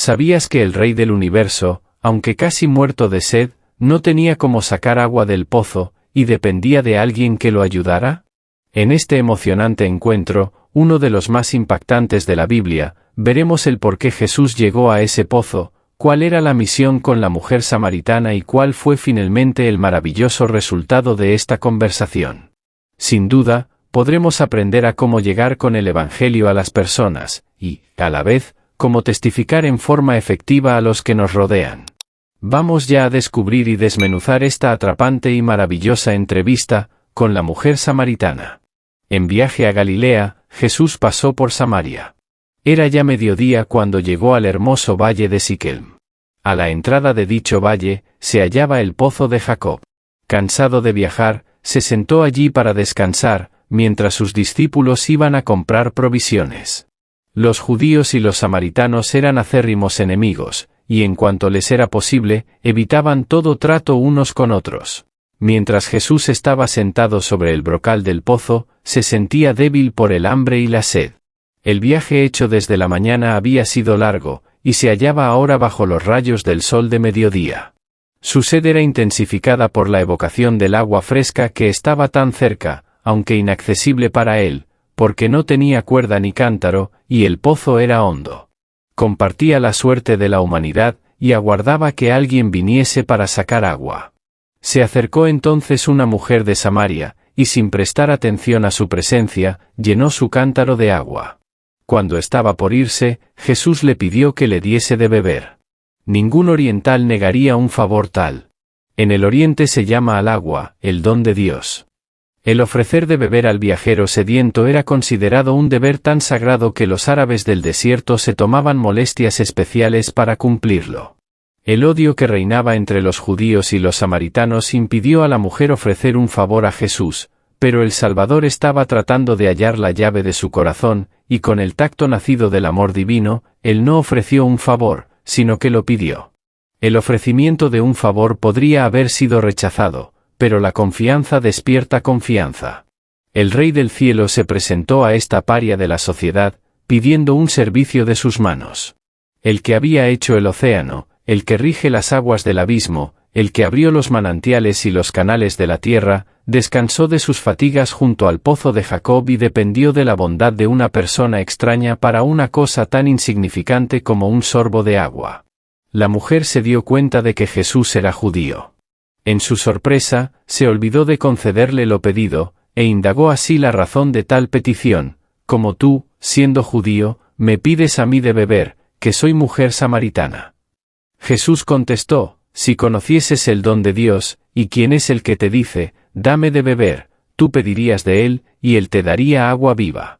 ¿Sabías que el Rey del Universo, aunque casi muerto de sed, no tenía cómo sacar agua del pozo, y dependía de alguien que lo ayudara? En este emocionante encuentro, uno de los más impactantes de la Biblia, veremos el por qué Jesús llegó a ese pozo, cuál era la misión con la mujer samaritana y cuál fue finalmente el maravilloso resultado de esta conversación. Sin duda, podremos aprender a cómo llegar con el Evangelio a las personas, y, a la vez, cómo testificar en forma efectiva a los que nos rodean. Vamos ya a descubrir y desmenuzar esta atrapante y maravillosa entrevista con la mujer samaritana. En viaje a Galilea, Jesús pasó por Samaria. Era ya mediodía cuando llegó al hermoso valle de Siquem. A la entrada de dicho valle, se hallaba el pozo de Jacob. Cansado de viajar, se sentó allí para descansar, mientras sus discípulos iban a comprar provisiones. Los judíos y los samaritanos eran acérrimos enemigos, y en cuanto les era posible, evitaban todo trato unos con otros. Mientras Jesús estaba sentado sobre el brocal del pozo, se sentía débil por el hambre y la sed. El viaje hecho desde la mañana había sido largo, y se hallaba ahora bajo los rayos del sol de mediodía. Su sed era intensificada por la evocación del agua fresca que estaba tan cerca, aunque inaccesible para él, porque no tenía cuerda ni cántaro, y el pozo era hondo. Compartía la suerte de la humanidad, y aguardaba que alguien viniese para sacar agua. Se acercó entonces una mujer de Samaria, y sin prestar atención a su presencia, llenó su cántaro de agua. Cuando estaba por irse, Jesús le pidió que le diese de beber. Ningún oriental negaría un favor tal. En el oriente se llama al agua, el don de Dios. El ofrecer de beber al viajero sediento era considerado un deber tan sagrado que los árabes del desierto se tomaban molestias especiales para cumplirlo. El odio que reinaba entre los judíos y los samaritanos impidió a la mujer ofrecer un favor a Jesús, pero el Salvador estaba tratando de hallar la llave de su corazón, y con el tacto nacido del amor divino, él no ofreció un favor, sino que lo pidió. El ofrecimiento de un favor podría haber sido rechazado, pero la confianza despierta confianza. El Rey del Cielo se presentó a esta paria de la sociedad, pidiendo un servicio de sus manos. El que había hecho el océano, el que rige las aguas del abismo, el que abrió los manantiales y los canales de la tierra, descansó de sus fatigas junto al pozo de Jacob y dependió de la bondad de una persona extraña para una cosa tan insignificante como un sorbo de agua. La mujer se dio cuenta de que Jesús era judío. En su sorpresa, se olvidó de concederle lo pedido, e indagó así la razón de tal petición: como tú, siendo judío, me pides a mí de beber, que soy mujer samaritana. Jesús contestó: si conocieses el don de Dios, y quién es el que te dice, dame de beber, tú pedirías de él, y él te daría agua viva.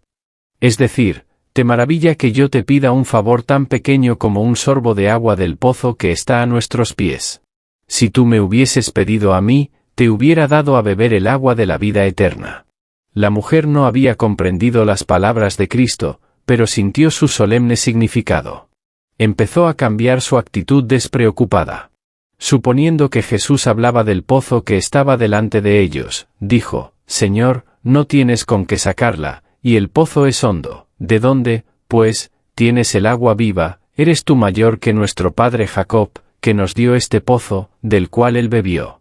Es decir, te maravilla que yo te pida un favor tan pequeño como un sorbo de agua del pozo que está a nuestros pies. Si tú me hubieses pedido a mí, te hubiera dado a beber el agua de la vida eterna. La mujer no había comprendido las palabras de Cristo, pero sintió su solemne significado. Empezó a cambiar su actitud despreocupada. Suponiendo que Jesús hablaba del pozo que estaba delante de ellos, dijo: Señor, no tienes con qué sacarla, y el pozo es hondo. ¿De dónde, pues, tienes el agua viva? Eres tú mayor que nuestro padre Jacob, que nos dio este pozo, del cual él bebió.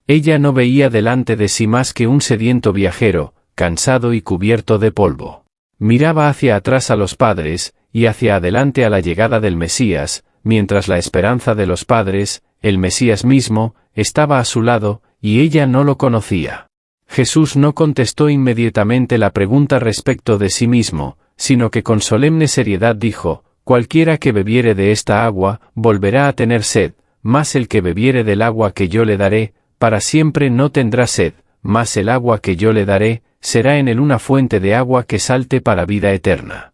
Ella no veía delante de sí más que un sediento viajero, cansado y cubierto de polvo. Miraba hacia atrás a los padres, y hacia adelante a la llegada del Mesías, mientras la esperanza de los padres, el Mesías mismo, estaba a su lado, y ella no lo conocía. Jesús no contestó inmediatamente la pregunta respecto de sí mismo, sino que con solemne seriedad dijo: cualquiera que bebiere de esta agua, volverá a tener sed, mas el que bebiere del agua que yo le daré, para siempre no tendrá sed, mas el agua que yo le daré, será en él una fuente de agua que salte para vida eterna.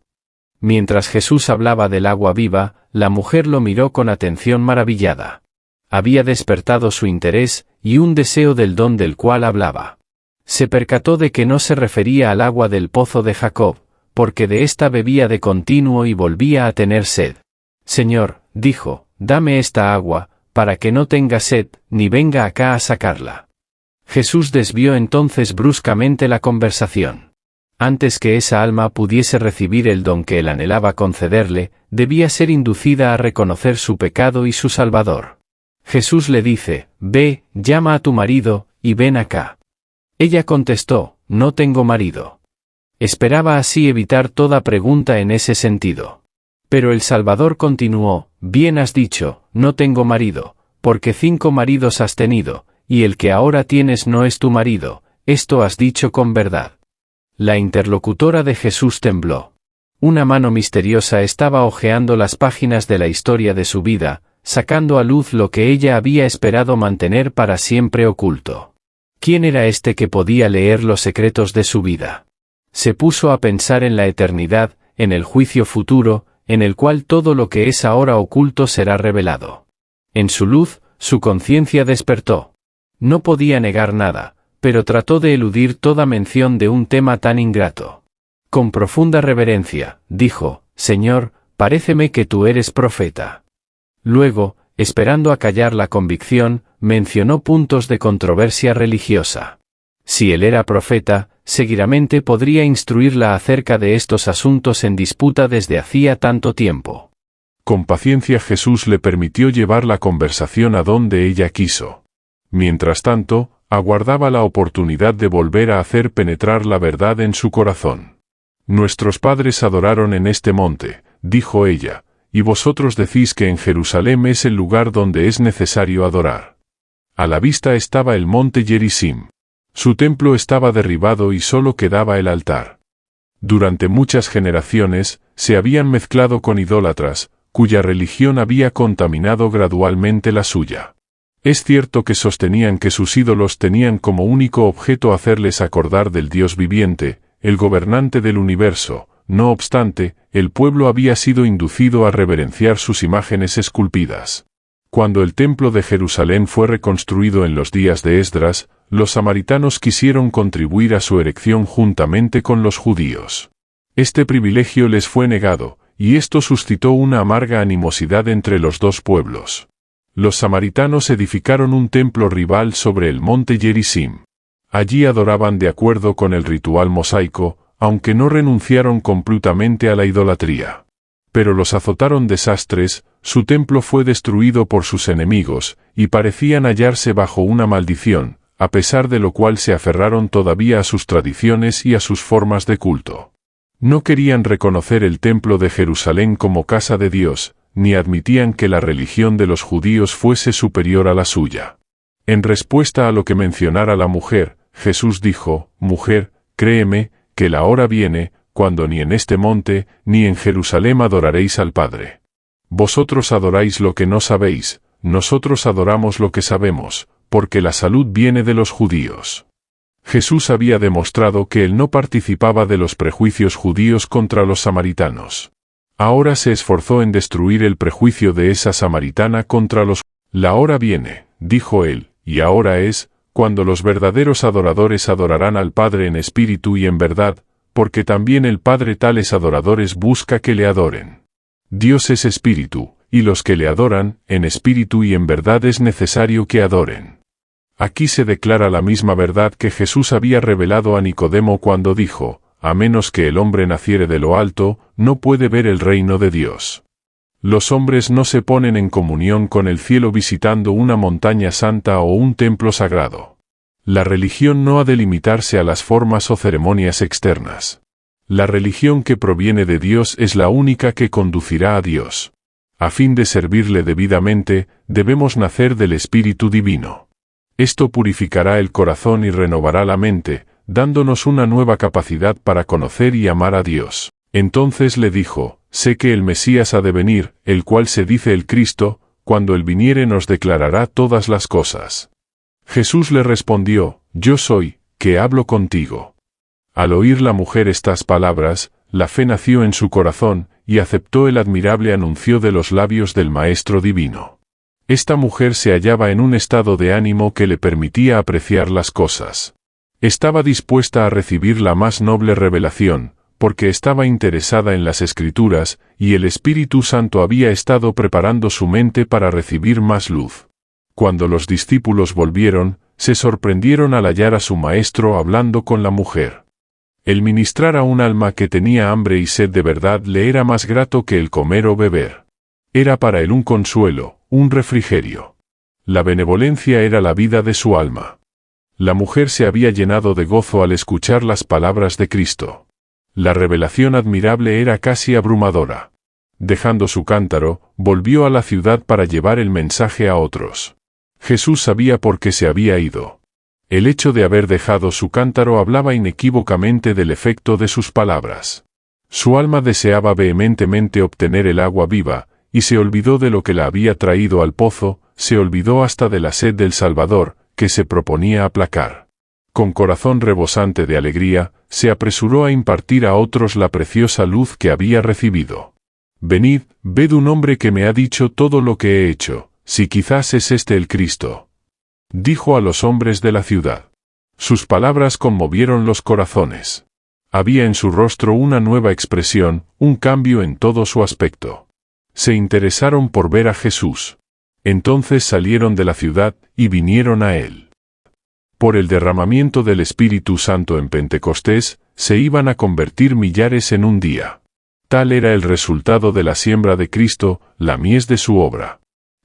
Mientras Jesús hablaba del agua viva, la mujer lo miró con atención maravillada. Había despertado su interés, y un deseo del don del cual hablaba. Se percató de que no se refería al agua del pozo de Jacob, porque de ésta bebía de continuo y volvía a tener sed. Señor, dijo, dame esta agua, para que no tenga sed, ni venga acá a sacarla. Jesús desvió entonces bruscamente la conversación. Antes que esa alma pudiese recibir el don que él anhelaba concederle, debía ser inducida a reconocer su pecado y su Salvador. Jesús le dice, «Ve, llama a tu marido, y ven acá». Ella contestó, «No tengo marido». Esperaba así evitar toda pregunta en ese sentido. Pero el Salvador continuó, «Bien has dicho, no tengo marido, porque 5 maridos has tenido, y el que ahora tienes no es tu marido, esto has dicho con verdad». La interlocutora de Jesús tembló. Una mano misteriosa estaba hojeando las páginas de la historia de su vida, sacando a luz lo que ella había esperado mantener para siempre oculto. ¿Quién era este que podía leer los secretos de su vida? Se puso a pensar en la eternidad, en el juicio futuro, en el cual todo lo que es ahora oculto será revelado. En su luz, su conciencia despertó. No podía negar nada, pero trató de eludir toda mención de un tema tan ingrato. Con profunda reverencia, dijo, «Señor, paréceme que tú eres profeta». Luego, esperando acallar la convicción, mencionó puntos de controversia religiosa. Si él era profeta, seguramente podría instruirla acerca de estos asuntos en disputa desde hacía tanto tiempo. Con paciencia Jesús le permitió llevar la conversación a donde ella quiso. Mientras tanto, aguardaba la oportunidad de volver a hacer penetrar la verdad en su corazón. «Nuestros padres adoraron en este monte», dijo ella, «y vosotros decís que en Jerusalén es el lugar donde es necesario adorar». A la vista estaba el monte Gerizim. Su templo estaba derribado y solo quedaba el altar. Durante muchas generaciones, se habían mezclado con idólatras, cuya religión había contaminado gradualmente la suya. Es cierto que sostenían que sus ídolos tenían como único objeto hacerles acordar del Dios viviente, el gobernante del universo. No obstante, el pueblo había sido inducido a reverenciar sus imágenes esculpidas. Cuando el templo de Jerusalén fue reconstruido en los días de Esdras, los samaritanos quisieron contribuir a su erección juntamente con los judíos. Este privilegio les fue negado, y esto suscitó una amarga animosidad entre los dos pueblos. Los samaritanos edificaron un templo rival sobre el monte Gerizim. Allí adoraban de acuerdo con el ritual mosaico, aunque no renunciaron completamente a la idolatría. Pero los azotaron desastres, su templo fue destruido por sus enemigos, y parecían hallarse bajo una maldición, a pesar de lo cual se aferraron todavía a sus tradiciones y a sus formas de culto. No querían reconocer el templo de Jerusalén como casa de Dios, ni admitían que la religión de los judíos fuese superior a la suya. En respuesta a lo que mencionara la mujer, Jesús dijo, «Mujer, créeme, que la hora viene, cuando ni en este monte, ni en Jerusalén adoraréis al Padre. Vosotros adoráis lo que no sabéis, nosotros adoramos lo que sabemos, porque la salud viene de los judíos». Jesús había demostrado que él no participaba de los prejuicios judíos contra los samaritanos. Ahora se esforzó en destruir el prejuicio de esa samaritana contra los judíos. «La hora viene», dijo él, «y ahora es, cuando los verdaderos adoradores adorarán al Padre en espíritu y en verdad, porque también el Padre tales adoradores busca que le adoren. Dios es espíritu, y los que le adoran, en espíritu y en verdad es necesario que adoren». Aquí se declara la misma verdad que Jesús había revelado a Nicodemo cuando dijo, «A menos que el hombre naciere de lo alto, no puede ver el reino de Dios». Los hombres no se ponen en comunión con el cielo visitando una montaña santa o un templo sagrado. La religión no ha de limitarse a las formas o ceremonias externas. La religión que proviene de Dios es la única que conducirá a Dios. A fin de servirle debidamente, debemos nacer del Espíritu Divino. Esto purificará el corazón y renovará la mente, dándonos una nueva capacidad para conocer y amar a Dios. Entonces le dijo, «Sé que el Mesías ha de venir, el cual se dice el Cristo, cuando él viniere nos declarará todas las cosas». Jesús le respondió, «Yo soy, que hablo contigo». Al oír la mujer estas palabras, la fe nació en su corazón, y aceptó el admirable anuncio de los labios del Maestro Divino. Esta mujer se hallaba en un estado de ánimo que le permitía apreciar las cosas. Estaba dispuesta a recibir la más noble revelación, porque estaba interesada en las Escrituras, y el Espíritu Santo había estado preparando su mente para recibir más luz. Cuando los discípulos volvieron, se sorprendieron al hallar a su maestro hablando con la mujer. El ministrar a un alma que tenía hambre y sed de verdad le era más grato que el comer o beber. Era para él un consuelo, un refrigerio. La benevolencia era la vida de su alma. La mujer se había llenado de gozo al escuchar las palabras de Cristo. La revelación admirable era casi abrumadora. Dejando su cántaro, volvió a la ciudad para llevar el mensaje a otros. Jesús sabía por qué se había ido. El hecho de haber dejado su cántaro hablaba inequívocamente del efecto de sus palabras. Su alma deseaba vehementemente obtener el agua viva, y se olvidó de lo que la había traído al pozo, se olvidó hasta de la sed del Salvador, que se proponía aplacar. Con corazón rebosante de alegría, se apresuró a impartir a otros la preciosa luz que había recibido. Venid, ved un hombre que me ha dicho todo lo que he hecho, si quizás es este el Cristo. Dijo a los hombres de la ciudad. Sus palabras conmovieron los corazones. Había en su rostro una nueva expresión, un cambio en todo su aspecto. Se interesaron por ver a Jesús. Entonces salieron de la ciudad y vinieron a él. Por el derramamiento del Espíritu Santo en Pentecostés, se iban a convertir millares en un día. Tal era el resultado de la siembra de Cristo, la mies de su obra.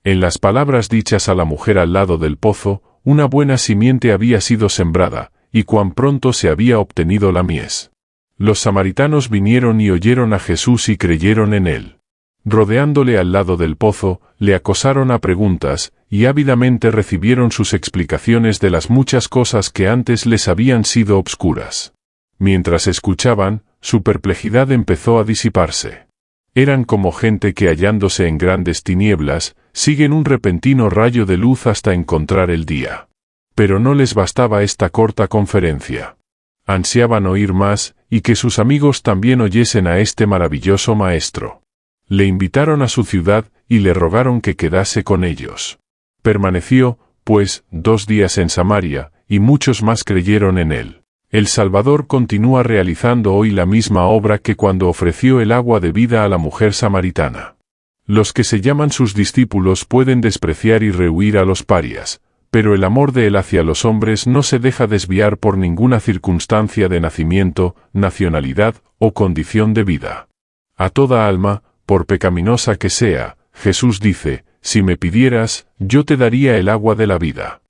En las palabras dichas a la mujer al lado del pozo, una buena simiente había sido sembrada, y cuán pronto se había obtenido la mies. Los samaritanos vinieron y oyeron a Jesús y creyeron en él. Rodeándole al lado del pozo, le acosaron a preguntas, y ávidamente recibieron sus explicaciones de las muchas cosas que antes les habían sido obscuras. Mientras escuchaban, su perplejidad empezó a disiparse. Eran como gente que hallándose en grandes tinieblas, siguen un repentino rayo de luz hasta encontrar el día. Pero no les bastaba esta corta conferencia. Ansiaban oír más, y que sus amigos también oyesen a este maravilloso maestro. Le invitaron a su ciudad, y le rogaron que quedase con ellos. Permaneció, pues, 2 días en Samaria, y muchos más creyeron en él. El Salvador continúa realizando hoy la misma obra que cuando ofreció el agua de vida a la mujer samaritana. Los que se llaman sus discípulos pueden despreciar y rehuir a los parias, pero el amor de él hacia los hombres no se deja desviar por ninguna circunstancia de nacimiento, nacionalidad o condición de vida. A toda alma, por pecaminosa que sea, Jesús dice, si me pidieras, yo te daría el agua de la vida.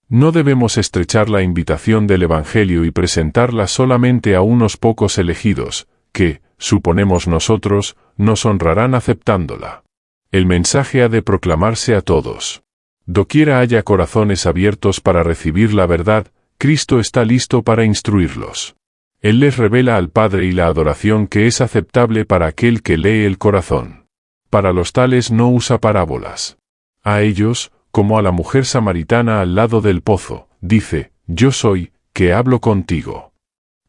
No debemos estrechar la invitación del Evangelio y presentarla solamente a unos pocos elegidos, que, suponemos nosotros, nos honrarán aceptándola. El mensaje ha de proclamarse a todos. Doquiera haya corazones abiertos para recibir la verdad, Cristo está listo para instruirlos. Él les revela al Padre y la adoración que es aceptable para aquel que lee el corazón. Para los tales no usa parábolas. A ellos, como a la mujer samaritana al lado del pozo, dice, yo soy, que hablo contigo.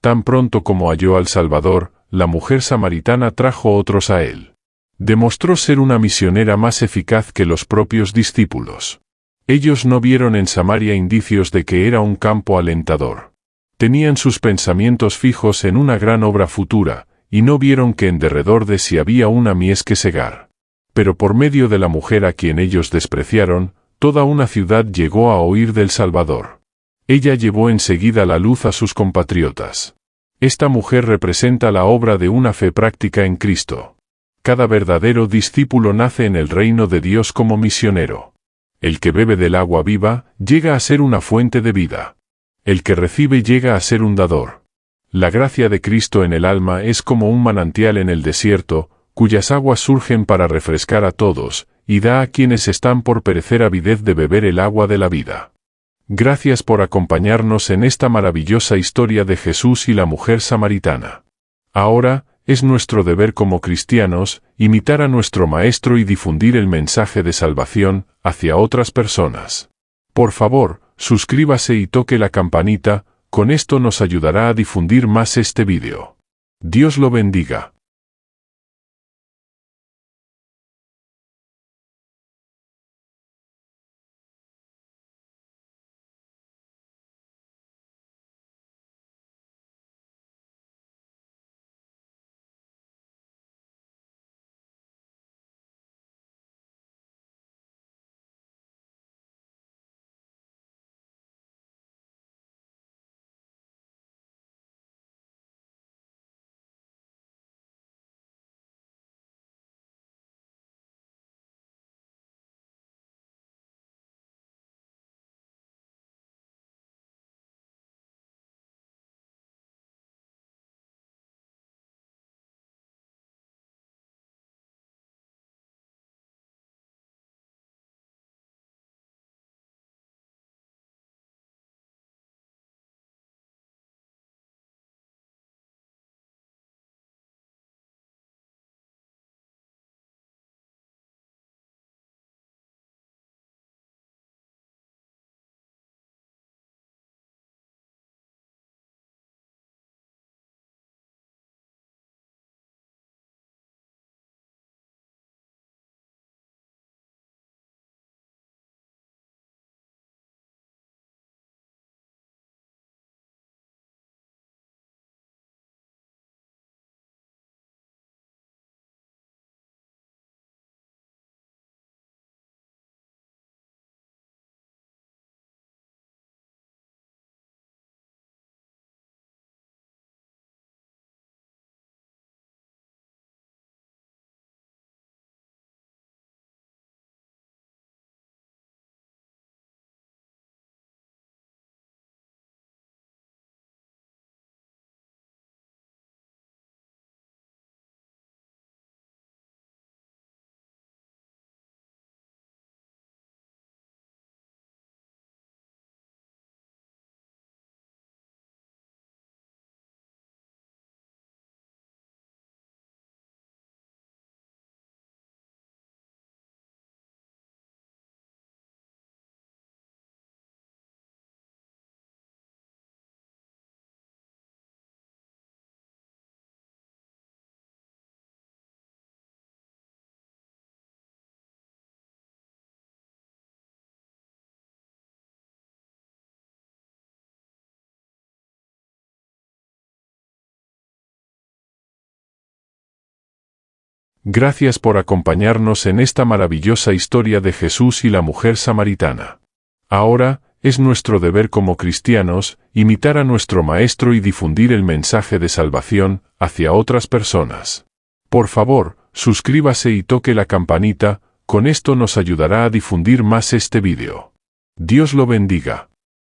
Tan pronto como halló al Salvador, la mujer samaritana trajo otros a él. Demostró ser una misionera más eficaz que los propios discípulos. Ellos no vieron en Samaria indicios de que era un campo alentador. Tenían sus pensamientos fijos en una gran obra futura, y no vieron que en derredor de sí había una mies que segar. Pero por medio de la mujer a quien ellos despreciaron, toda una ciudad llegó a oír del Salvador. Ella llevó enseguida la luz a sus compatriotas. Esta mujer representa la obra de una fe práctica en Cristo. Cada verdadero discípulo nace en el reino de Dios como misionero. El que bebe del agua viva, llega a ser una fuente de vida. El que recibe llega a ser un dador. La gracia de Cristo en el alma es como un manantial en el desierto, cuyas aguas surgen para refrescar a todos, y da a quienes están por perecer avidez de beber el agua de la vida. Gracias por acompañarnos en esta maravillosa historia de Jesús y la mujer samaritana. Ahora, es nuestro deber como cristianos, imitar a nuestro Maestro y difundir el mensaje de salvación hacia otras personas. Por favor, suscríbase y toque la campanita, con esto nos ayudará a difundir más este vídeo. Dios lo bendiga. Gracias por acompañarnos en esta maravillosa historia de Jesús y la mujer samaritana. Ahora, es nuestro deber como cristianos, imitar a nuestro Maestro y difundir el mensaje de salvación hacia otras personas. Por favor, suscríbase y toque la campanita, con esto nos ayudará a difundir más este vídeo. Dios lo bendiga.